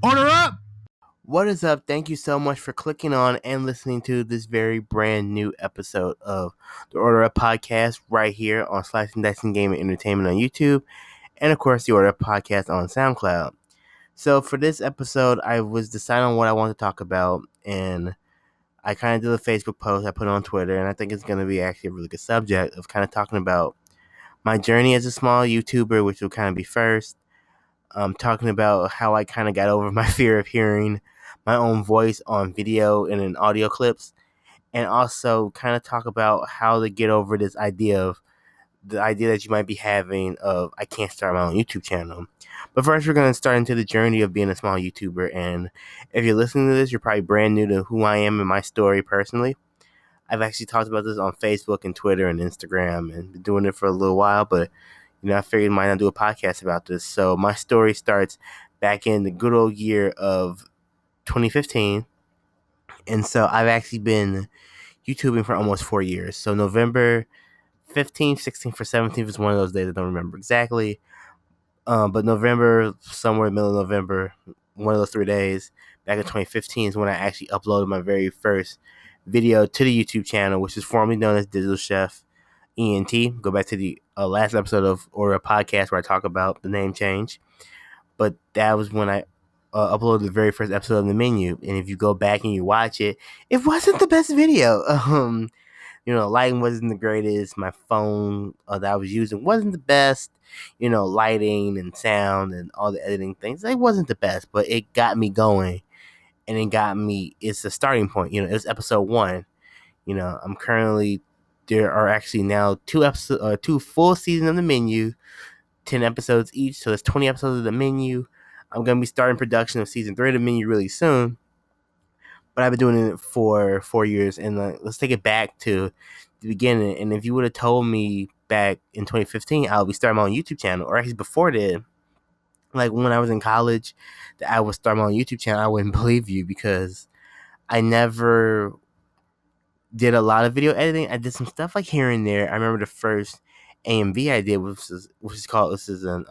Order up! What is up? Thank you so much for clicking on and listening to this very brand new episode of the Order Up podcast right here on SlicingDicingGamingEntertainment on YouTube, and of course the Order Up podcast on SoundCloud. So for this episode, I was deciding on what I want to talk about, and I kind of did a Facebook post I put on Twitter, and I think it's going to be actually a really good subject of kind of talking about my journey as a small YouTuber, which will kind of be first. Talking about how I kind of got over my fear of hearing my own voice on video and in audio clips, and also kind of talk about how to get over this idea of the idea that you might be having of I can't start my own YouTube channel. But first, we're going to start into the journey of being a small YouTuber. And if you're listening to this, you're probably brand new to who I am and my story personally. I've actually talked about this on Facebook and Twitter and Instagram and been doing it for a little while, but I figured why not do a podcast about this. So my story starts back in the good old year of 2015. And so I've actually been YouTubing for almost 4 years. So November 15th, 16th, or 17th is one of those days I don't remember exactly. But November, somewhere in the middle of November, one of those 3 days, back in 2015 is when I actually uploaded my very first video to the YouTube channel, which is formerly known as Digital Chef ENT. Go back to the last episode of or a podcast where I talk about the name change. But that was when I uploaded the very first episode of the menu. And if you go back and you watch it, it wasn't the best video. Lighting wasn't the greatest. My phone that I was using wasn't the best. Lighting and sound and all the editing things, it wasn't the best, but it got me going. And it got me, it's a starting point. It was episode 1. I'm currently, there are actually now two full seasons of the menu, 10 episodes each, so there's 20 episodes of the menu. I'm going to be starting production of season 3 of the menu really soon, but I've been doing it for 4 years. And let's take it back to the beginning. And if you would have told me back in 2015 I'll be starting my own YouTube channel, or actually before that, like when I was in college, that I would start my own YouTube channel, I wouldn't believe you, because I never did a lot of video editing. I did some stuff like here and there. I remember the first AMV I did, which is called, this is an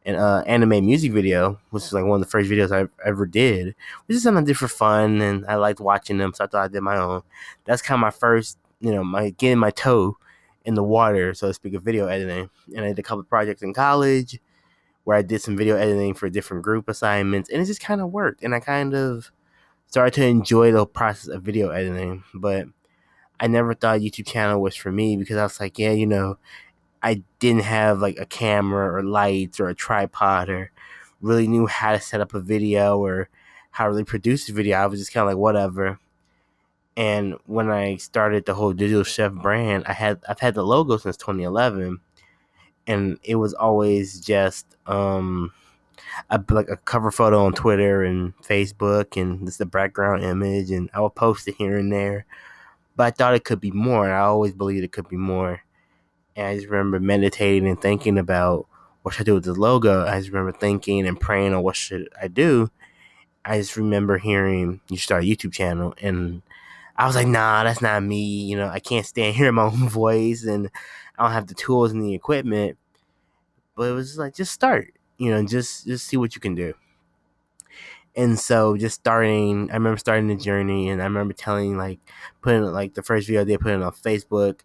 anime music video, which is like one of the first videos I ever did, which is something I did for fun, and I liked watching them, so I thought I did my own. That's kind of my first, my getting my toe in the water, so to speak, of video editing. And I did a couple of projects in college where I did some video editing for different group assignments, and it just kind of worked, and I kind of started to enjoy the process of video editing. But I never thought a YouTube channel was for me, because I was like, yeah, I didn't have like a camera or lights or a tripod, or really knew how to set up a video or how to really produce a video. I was just kind of like, whatever. And when I started the whole Digital Chef brand, I've had the logo since 2011, and it was always just like a cover photo on Twitter and Facebook, and just the background image, and I would post it here and there. But I thought it could be more, and I always believed it could be more. And I just remember meditating and thinking about what should I do with this logo. I just remember thinking and praying on what should I do. I just remember hearing you should start a YouTube channel, and I was like, nah, that's not me. I can't stand hearing my own voice, and I don't have the tools and the equipment. But it was like, just start. Just see what you can do. And so just starting, I remember starting the journey, and I remember putting like the first video I did, putting it on Facebook,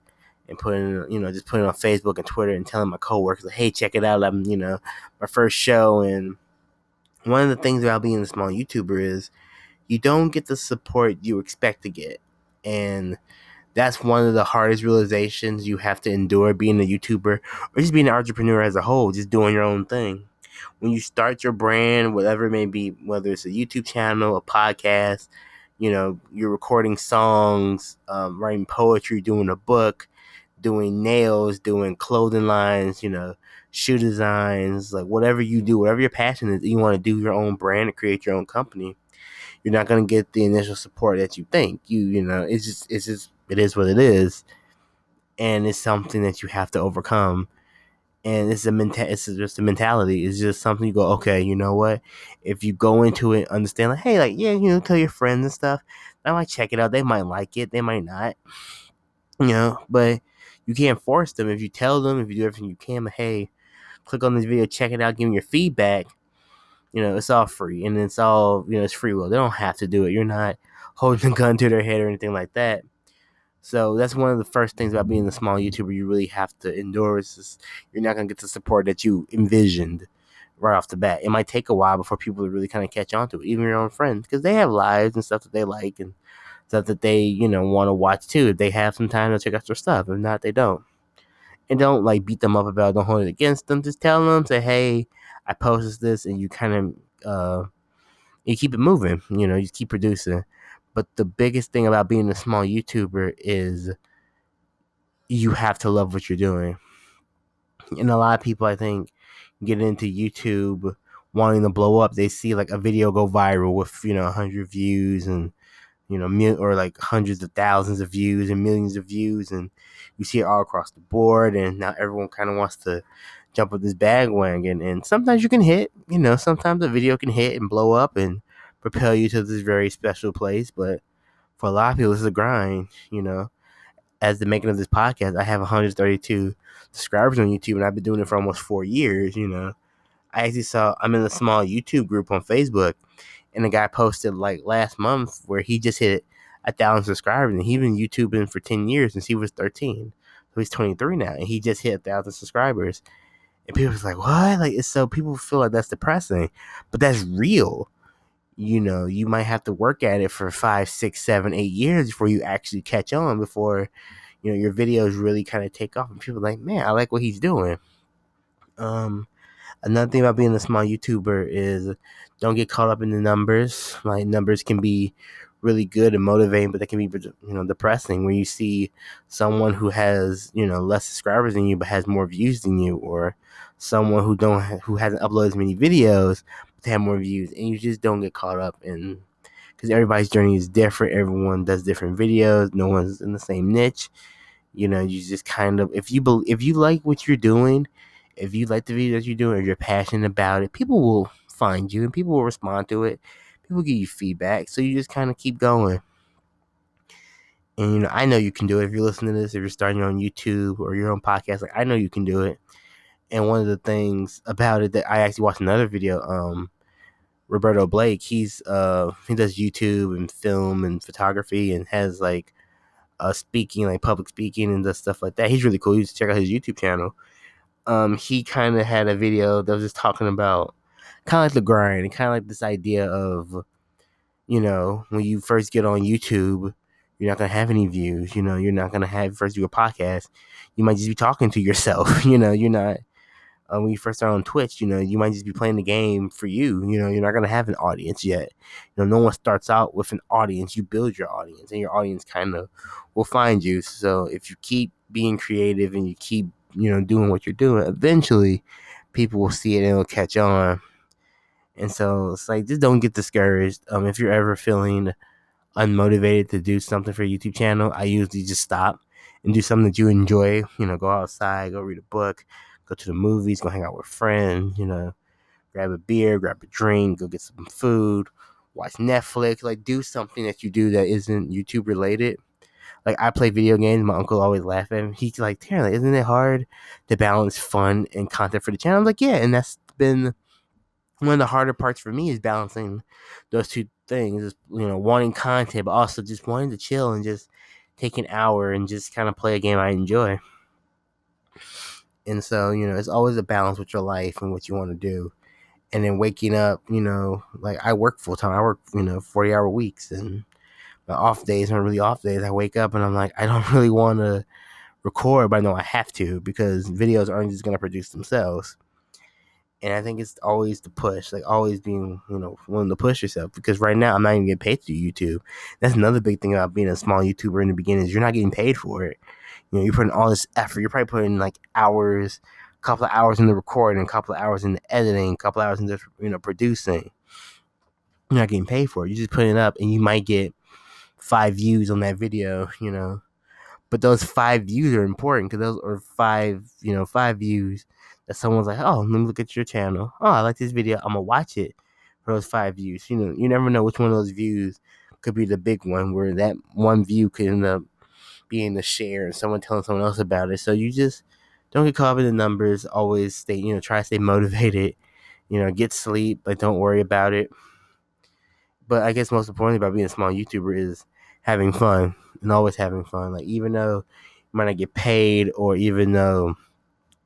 and just putting it on Facebook and Twitter, and telling my coworkers, like, hey, check it out. I'm, my first show. And one of the things about being a small YouTuber is you don't get the support you expect to get. And that's one of the hardest realizations you have to endure being a YouTuber, or just being an entrepreneur as a whole, just doing your own thing. When you start your brand, whatever it may be, whether it's a YouTube channel, a podcast, you're recording songs, writing poetry, doing a book, doing nails, doing clothing lines, shoe designs, like whatever you do, whatever your passion is, you want to do your own brand and create your own company, you're not going to get the initial support that you think. It is what it is. And it's something that you have to overcome. And it's just a mentality. It's just something you go, okay, you know what? If you go into it, understand, like, hey, like, yeah, tell your friends and stuff. They might check it out. They might like it. They might not. But you can't force them. If you tell them, if you do everything you can, but hey, click on this video, check it out, give me your feedback. it's all free, and it's all, it's free will. They don't have to do it. You're not holding a gun to their head or anything like that. So that's one of the first things about being a small YouTuber you really have to endure. Is just, you're not gonna get the support that you envisioned right off the bat. It might take a while before people really kind of catch on to it, even your own friends, because they have lives and stuff that they like and stuff that they want to watch too. If they have some time to check out their stuff, if not, they don't. And don't like beat them up about it. Don't hold it against them. Just tell them, say, hey, I posted this, and you kind of you keep it moving. You just keep producing. But the biggest thing about being a small YouTuber is you have to love what you're doing. And a lot of people, I think, get into YouTube wanting to blow up. They see like a video go viral with 100 views and or like hundreds of thousands of views and millions of views, and you see it all across the board. And now everyone kind of wants to jump on this bandwagon. And sometimes you can hit. Sometimes a video can hit and blow up and propel you to this very special place. But for a lot of people, it's a grind. As the making of this podcast, I have 132 subscribers on YouTube, and I've been doing it for almost 4 years. I actually I'm in a small YouTube group on Facebook, and the guy posted like last month where he just hit 1,000 subscribers, and he's been YouTubing for 10 years since he was 13. So he's 23 now, and he just hit 1,000 subscribers. And people was like, what? Like, it's so people feel like that's depressing, but that's real. You might have to work at it for 5, 6, 7, 8 years before you actually catch on, before your videos really kind of take off, and people are like, man, I like what he's doing. Another thing about being a small YouTuber is don't get caught up in the numbers. Like, numbers can be really good and motivating, but they can be depressing when you see someone who has less subscribers than you but has more views than you, or someone who hasn't uploaded as many videos but they have more views, and you just don't get caught up in, because everybody's journey is different. Everyone does different videos. No one's in the same niche. You just kind of, if you like what you're doing, if you like the videos you're doing, if you're passionate about it, people will find you and people will respond to it. People give you feedback, so you just kind of keep going. And I know you can do it. If you're listening to this, if you're starting your own YouTube or your own podcast, like, I know you can do it. And one of the things about it that I actually watched another video, Roberto Blake, he does YouTube and film and photography, and has like speaking, like public speaking and does stuff like that. He's really cool. You should check out his YouTube channel. He kind of had a video that was just talking about kind of like the grind and kind of like this idea of, when you first get on YouTube, you're not going to have any views. You're not going to have, first do a podcast, you might just be talking to yourself. You're not, when you first start on Twitch, you might just be playing the game for you. You're not going to have an audience yet. No one starts out with an audience. You build your audience, and your audience kind of will find you. So if you keep being creative and you keep, doing what you're doing, eventually people will see it and it'll catch on. And so it's like, just don't get discouraged. If you're ever feeling unmotivated to do something for a YouTube channel, I usually just stop and do something that you enjoy. Go outside, go read a book, go to the movies, go hang out with friends, grab a beer, grab a drink, go get some food, watch Netflix, like do something that you do that isn't YouTube related. Like, I play video games, my uncle always laugh at me. He's like, Taryn, isn't it hard to balance fun and content for the channel? I'm like, yeah, and that's been one of the harder parts for me, is balancing those two things, is wanting content but also just wanting to chill and just take an hour and just kind of play a game I enjoy. And so it's always a balance with your life and what you want to do. And then waking up, like, I work full time. I work 40-hour weeks, and my off days aren't really off days. I wake up and I'm like, I don't really want to record, but I know I have to, because videos aren't just going to produce themselves. And I think it's always the push, like always being, willing to push yourself, because right now I'm not even getting paid to do YouTube. That's another big thing about being a small YouTuber in the beginning, is you're not getting paid for it. You're putting all this effort. You're probably putting like hours, a couple of hours in the recording, a couple of hours in the editing, a couple of hours in the, producing. You're not getting paid for it. You're just putting it up, and you might get 5 views on that video, but those 5 views are important, because those are 5 views that someone's like, oh, let me look at your channel. Oh, I like this video. I'm gonna watch it for those 5 views. You never know which one of those views could be the big one, where that one view could end up being the share and someone telling someone else about it. So you just don't get caught up in the numbers. Always stay, try to stay motivated, Get sleep. Like, don't worry about it. But I guess most importantly about being a small YouTuber is having fun and always having fun. Like, even though you might not get paid, or even though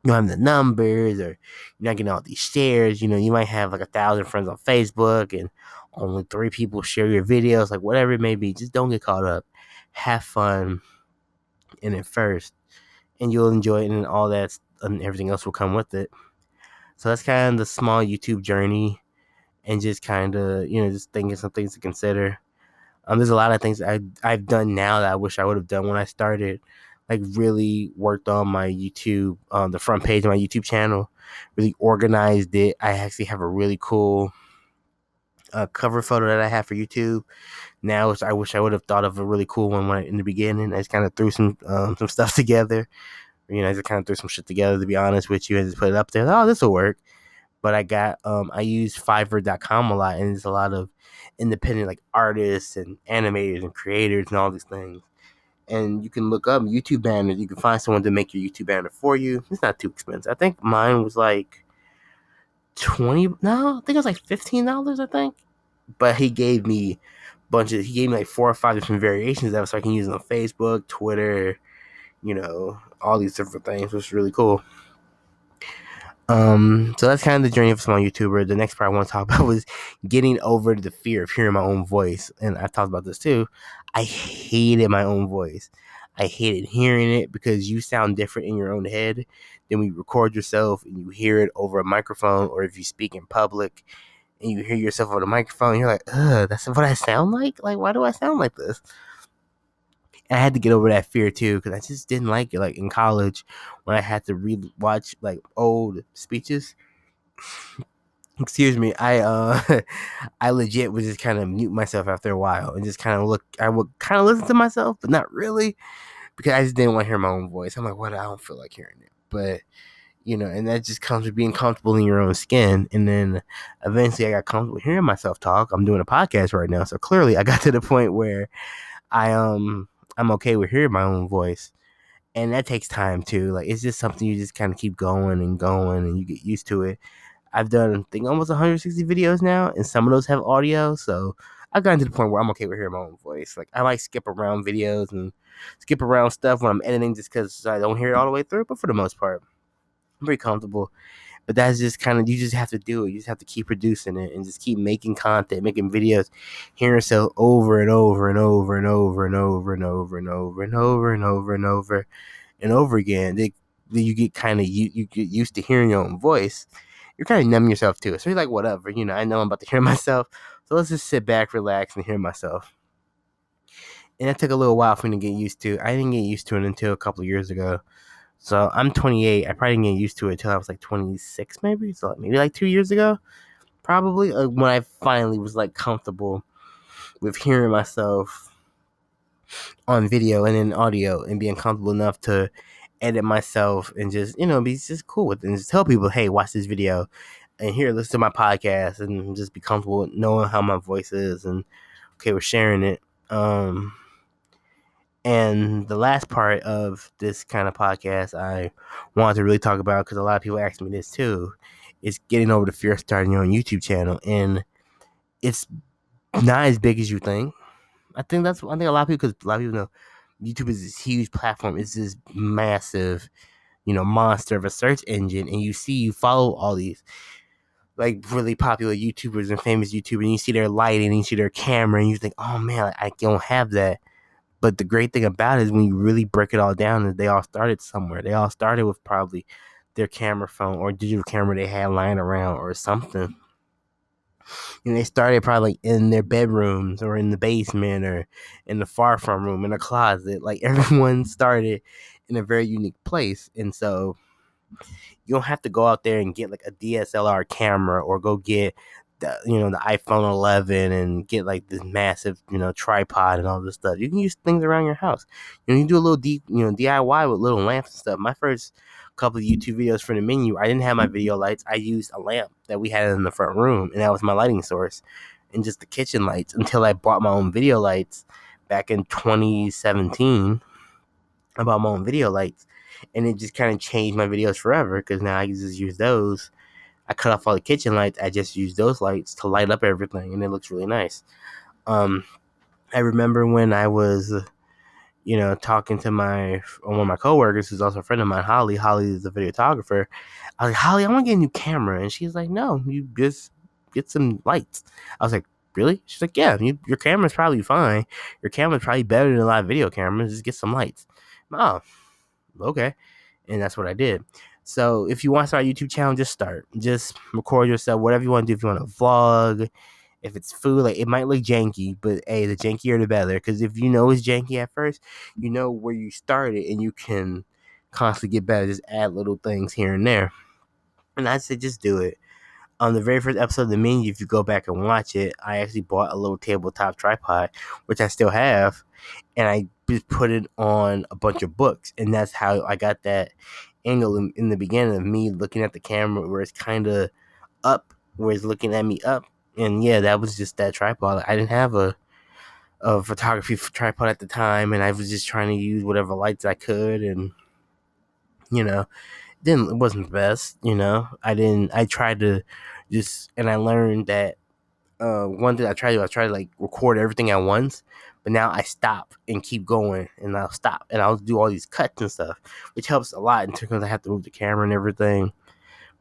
you don't have the numbers, or you're not getting all these shares, you might have like 1,000 friends on Facebook and only 3 people share your videos, like whatever it may be. Just don't get caught up. Have fun in it first, and you'll enjoy it, and all that and everything else will come with it. So that's kind of the small YouTube journey, and just kind of just thinking some things to consider. There's a lot of things I've done now that I wish I would have done when I started. Like, really worked on my YouTube, the front page of my YouTube channel, really organized it. I actually have a really cool cover photo that I have for YouTube now, which I wish I would have thought of a really cool one in the beginning. I just kind of threw some stuff together. I just kind of threw some shit together, to be honest with you, and just put it up there. Oh, this will work. But I use Fiverr.com a lot, and there's a lot of independent like artists and animators and creators and all these things. And you can look up YouTube banners. You can find someone to make your YouTube banner for you. It's not too expensive. I think mine was like 20. No, I think it was like $15. I think. But he gave me he gave me like 4 or 5 different variations of it, so I can use it on Facebook, Twitter, all these different things, which is really cool. So that's kind of the journey of a small YouTuber. The next part I want to talk about was getting over the fear of hearing my own voice. And I've talked about this too. I hated my own voice. I hated hearing it because you sound different in your own head than when you record yourself and you hear it over a microphone, or if you speak in public and you hear yourself over the microphone, you're like, ugh, that's what I sound like? Like, why do I sound like this? And I had to get over that fear too, because I just didn't like it. Like in college, when I had to watch like old speeches, excuse me, I legit would just kind of mute myself after a while and just kind of look. I would kind of listen to myself, but not really, because I just didn't want to hear my own voice. I'm like, what? I don't feel like hearing it. But and that just comes with being comfortable in your own skin. And then eventually, I got comfortable hearing myself talk. I'm doing a podcast right now, so clearly, I got to the point where I'm okay with hearing my own voice. And that takes time too. Like, it's just something you just kind of keep going and going, and you get used to it. I've done, I think, almost 160 videos now, and some of those have audio. So I've gotten to the point where I'm okay with hearing my own voice. Like, I like skip around videos and skip around stuff when I'm editing, just because I don't hear it all the way through. But for the most part, I'm pretty comfortable. But that's just kind of, you just have to do it. You just have to keep producing it and just keep making content, making videos, hearing yourself over and over and over and over and over and over and over and over and over and over and over again. You get kind of you get used to hearing your own voice. You're kind of numbing yourself to it. So you're like, whatever, I know I'm about to hear myself. So let's just sit back, relax, and hear myself. And that took a little while for me to get used to. I didn't get used to it until a couple of years ago. So I'm 28. I probably didn't get used to it until I was like 26, maybe. So maybe like 2 years ago, probably, when I finally was like comfortable with hearing myself on video and in audio, and being comfortable enough to edit myself and just be just cool with it, and just tell people, hey, watch this video, and here, listen to my podcast, and just be comfortable with knowing how my voice is, and okay with sharing it. And the last part of this kind of podcast I wanted to really talk about, because a lot of people ask me this too, is getting over the fear of starting your own YouTube channel. And it's not as big as you think. I think a lot of people, because a lot of people know YouTube is this huge platform. It's this massive, monster of a search engine. And you follow all these like really popular YouTubers and famous YouTubers, and you see their lighting, and you see their camera, and you think, oh man, I don't have that. But the great thing about it is, when you really break it all down, is they all started somewhere. They all started with probably their camera phone or digital camera they had lying around or something. They started probably in their bedrooms or in the basement or in the far from room, in a closet. Like, everyone started in a very unique place. And so you don't have to go out there and get like a DSLR camera, or go get the iPhone 11 and get like this massive tripod and all this stuff. You can use things around your house. You do a little DIY with little lamps and stuff. My first couple of YouTube videos for the menu, I didn't have my video lights. I used a lamp that we had in the front room, and that was my lighting source, and just the kitchen lights, until I bought my own video lights back in 2017. I bought my own video lights, and it just kind of changed my videos forever, because now I can just use those. I cut off all the kitchen lights. I just use those lights to light up everything, and it looks really nice. I remember when I was, talking to one of my coworkers, who's also a friend of mine, Holly. Holly is a videographer. I was like, Holly, I want to get a new camera, and she's like, no, you just get some lights. I was like, really? She's like, yeah, your camera's probably fine. Your camera's probably better than a lot of video cameras. Just get some lights. Oh, okay. And that's what I did. So if you want to start a YouTube channel, just start. Just record yourself, whatever you want to do. If you want to vlog, if it's food, like, it might look janky, but hey, the jankier the better. Because if you know it's janky at first, you know where you started, and you can constantly get better. Just add little things here and there. And I'd say just do it. On the very first episode of the menu, if you go back and watch it, I actually bought a little tabletop tripod, which I still have, and I just put it on a bunch of books, and that's how I got that angle in the beginning of me looking at the camera where it's kind of up, where it's looking at me up. And yeah, that was just that tripod. I didn't have a photography tripod at the time, and I was just trying to use whatever lights I could, and it wasn't the best. I tried to and I learned that one thing I try to like record everything at once, but now I stop and keep going, and I'll stop and I'll do all these cuts and stuff, which helps a lot in terms of I have to move the camera and everything.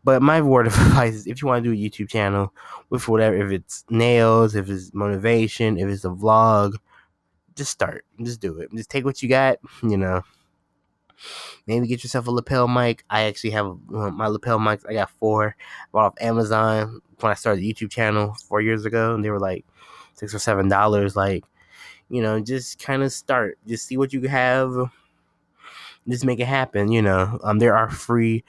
But my word of advice is, if you want to do a YouTube channel with whatever, if it's nails, if it's motivation, if it's a vlog, just start. Just do it. Just take what you got, Maybe get yourself a lapel mic. I actually have my lapel mics. I got 4. I bought off Amazon when I started the YouTube channel 4 years ago, and they were like $6 or $7. Like, just kind of start. Just see what you have. Just make it happen. There are free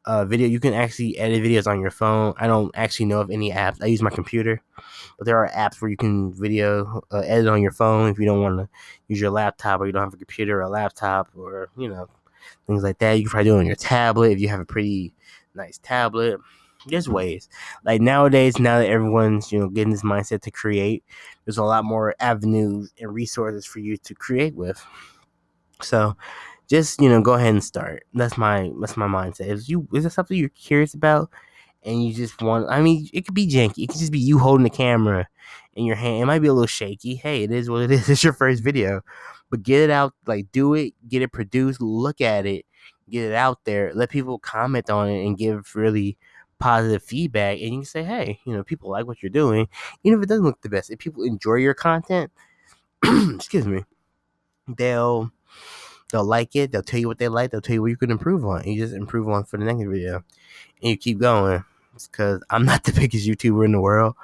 video. You can actually edit videos on your phone. I don't actually know of any apps. I use my computer, but there are apps where you can video edit on your phone if you don't want to use your laptop, or you don't have a computer or a laptop, or things like that. You can probably do it on your tablet if you have a pretty nice tablet. There's ways. Like nowadays, now that everyone's getting this mindset to create, there's a lot more avenues and resources for you to create with. So just go ahead and start. That's my mindset. Is there something you're curious about, and you just want, it could be janky. It could just be you holding the camera in your hand. It might be a little shaky. Hey, it is what it is. It's your first video. But get it out, like, do it, get it produced, look at it, get it out there, let people comment on it and give really positive feedback. And you can say, hey, people like what you're doing, even if it doesn't look the best. If people enjoy your content, excuse me, they'll like it, they'll tell you what they like, they'll tell you what you can improve on. You just improve on for the next video. And you keep going. Because I'm not the biggest YouTuber in the world,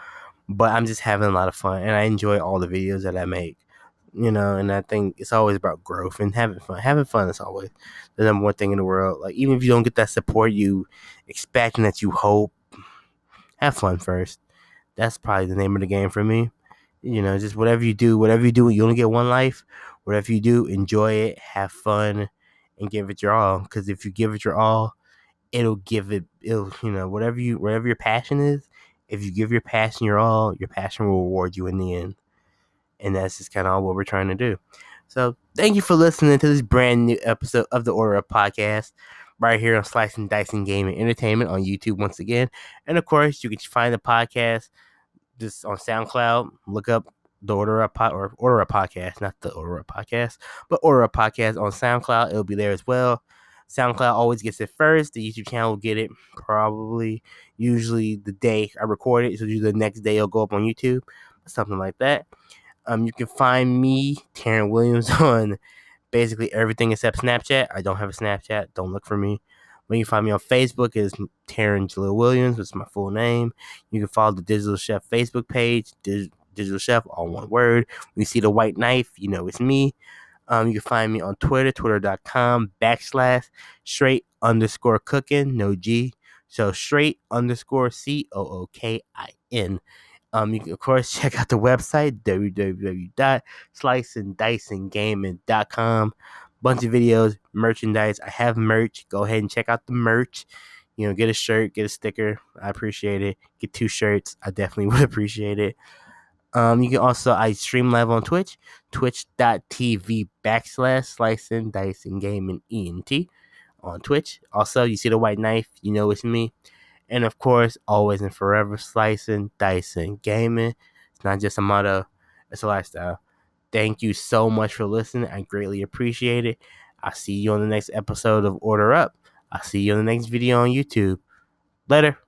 but I'm just having a lot of fun, and I enjoy all the videos that I make. And I think it's always about growth and having fun. Having fun is always the number one thing in the world. Like, even if you don't get that support you expect and that you hope, have fun first. That's probably the name of the game for me. Just whatever you do, you only get one life. Whatever you do, enjoy it, have fun, and give it your all. Because if you give it your all, whatever your passion is, if you give your passion your all, your passion will reward you in the end. And that's just kind of all what we're trying to do. So thank you for listening to this brand new episode of the Order Up Podcast, right here on Slicing Dicing Gaming Entertainment on YouTube once again. And of course, you can find the podcast just on SoundCloud. Look up the Order Up Podcast, not the Order Up Podcast, but Order Up Podcast on SoundCloud. It'll be there as well. SoundCloud always gets it first. The YouTube channel will get it usually the day I record it. So usually the next day it'll go up on YouTube, something like that. You can find me, Taryn Williams, on basically everything except Snapchat. I don't have a Snapchat. Don't look for me. But you can find me on Facebook is Taryn Jalil Williams, which is my full name. You can follow the Digital Chef Facebook page, Digital Chef, all one word. When you see the white knife, it's me. You can find me on Twitter, twitter.com/straight_cooking, no G. So straight_COOKIN. You can, of course, check out the website, www.SlicingDicingGaming.com. Bunch of videos, merchandise. I have merch. Go ahead and check out the merch. Get a shirt, get a sticker. I appreciate it. Get 2 shirts. I definitely would appreciate it. You can also, I stream live on Twitch, twitch.tv/SlicingDicingGamingEnt on Twitch. Also, you see the white knife, it's me. And of course, always and forever, slicing, dicing, gaming. It's not just a motto, it's a lifestyle. Thank you so much for listening. I greatly appreciate it. I'll see you on the next episode of Order Up. I'll see you on the next video on YouTube. Later.